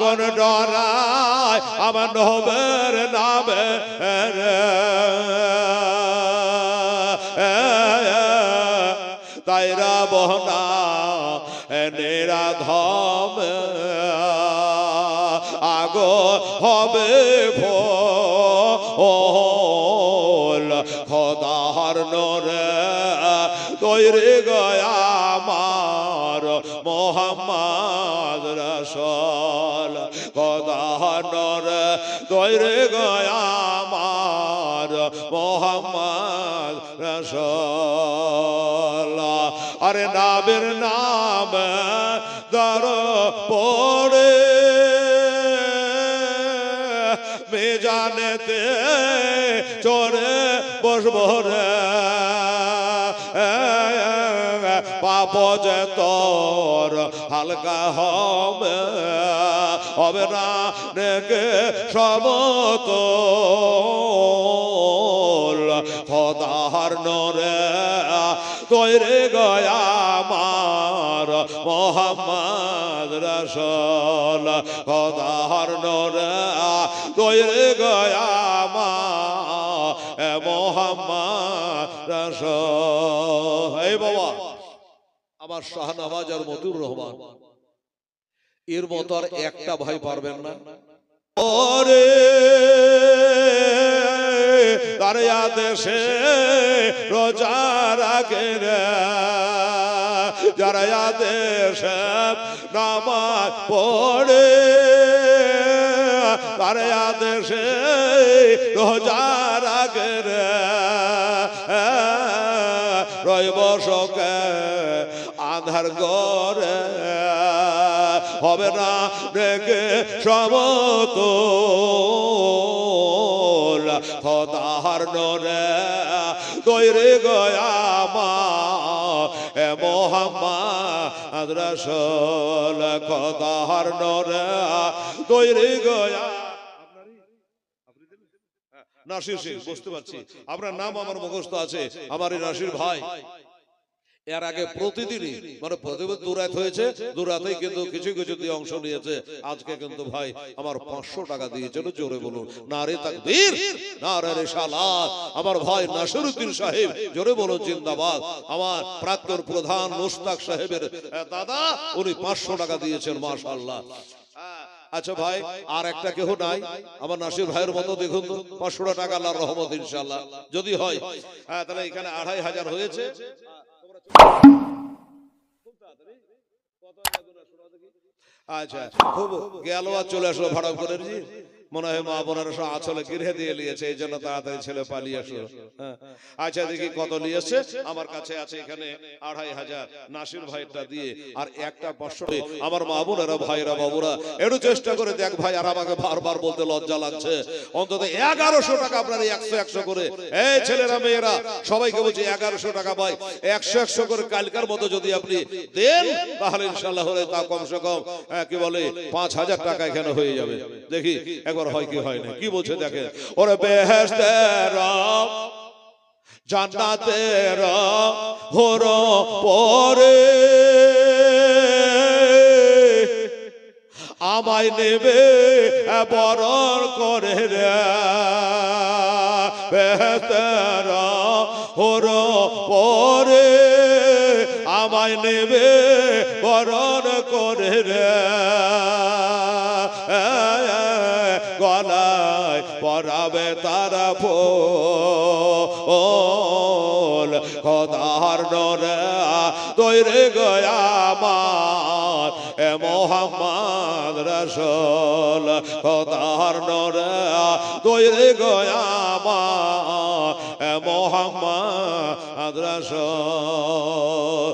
আগুন ডরায় আমার নবের নামে তাইরা বহনা নিরাধম আগো হবে ভোল খোদার নরে তৈরি গয়া আমার মোহাম্মদ রসুল খোদার নরে তৈরি গয়া আমার মোহাম্মদ রসুল আরে নামের নাম দর পড়ে মেজানেতে চড়ে বসবো রে পাপ যে তোর হালকা হবে হবে না নেকে সমতল খোদার নরে তৈরি গয়া আমার মোহাম্মদ রসুল খোদার নরে তৈরি গয়া আমার মোহাম্মদ রসুল। এই বাবা আমার শাহনওয়াজ আর মতিউর রহমান এর মতো আর একটা ভাই পারবেন না। ওরে দারিয়া দেশে রোজা রাখে রে যারা দেশে নামাজ পড়ে দারিয়া দেশে রোজা রাখে রে রইব শোকে আধার গরে হবে না দেখে সমতল খোদার নরে তৈরি গয়া মা মোহাম্মদ রসুল খোদার নরে তৈরি গয়া। নাসির সিং বুঝতে পারছি আপনার নাম আমার মুখস্থ আছে আমার এই নাসির ভাই এর আগে প্রতিদিনই মানে প্রতিদিন দুরাত হয়েছে দুরাতেই কিন্তু কিছু কিছু দিয়ে অংশ নিয়েছে আজকে কিন্তু ভাই আমার 500 টাকা দিয়েছিল জোরে বলুন নারে তাকবীর নারে রিসালাত আমার ভাই নাসিরউদ্দিন সাহেব জোরে বলুন জিন্দাবাদ আমার প্রাক্তন প্রধান মুশতাক সাহেবের দাদা উনি 500 টাকা দিয়েছেন মাশাআল্লাহ। আচ্ছা ভাই আর একটা কেহ নাই আমার নাসির ভাইয়ের মতো দেখুন তো 500 টাকা আল্লাহর রহমত ইনশাআল্লাহ যদি হয় হ্যাঁ তাহলে এখানে 2500 হয়েছে। আচ্ছা খুব গেল আর চলে আসলো ভাড়া করে মনে হয় মা বোনেরা সব আঁচলে গিরে দিয়ে নিয়েছে এই জন্য তাড়াতাড়ি ছেলে পালিয়ে আসলো। আচ্ছা দেখি কত নিয়েছে আমার কাছে আছে এখানে 2500 নাসির ভাইটা দিয়ে আর একটা 500 আমার মা বোনেরা ভাইরা বাবুরা একটু চেষ্টা করে দেখ ভাই আর আমাকে বারবার বলতে লজ্জা লাগছে অন্তত 1100 টাকা আপনার 100 করে এই ছেলেরা মেয়েরা সবাইকে বলছি 1100 টাকা ভাই 100 করে কালকার মতো যদি আপনি দেন তাহলে ইনশাআল্লাহ হলে তা কমসে কম কি বলে 5000 টাকা এখানে হয়ে যাবে। দেখি একবার হয় কি হয় না কি বলছে দেখেন ওরে বেহেশতের জান্নাতের হোর পরে আমায় নেবে বরণ করে রে বেহেশতের হোর পরে আমায় নেবে বরণ করে রে গলায় পরাবে তারা ফুল খোদার নরে তৈরি গয়া আমার মোহাম্মদ রসুল খোদার নরে তৈরি গয়া আমার মোহাম্মদ রসুল।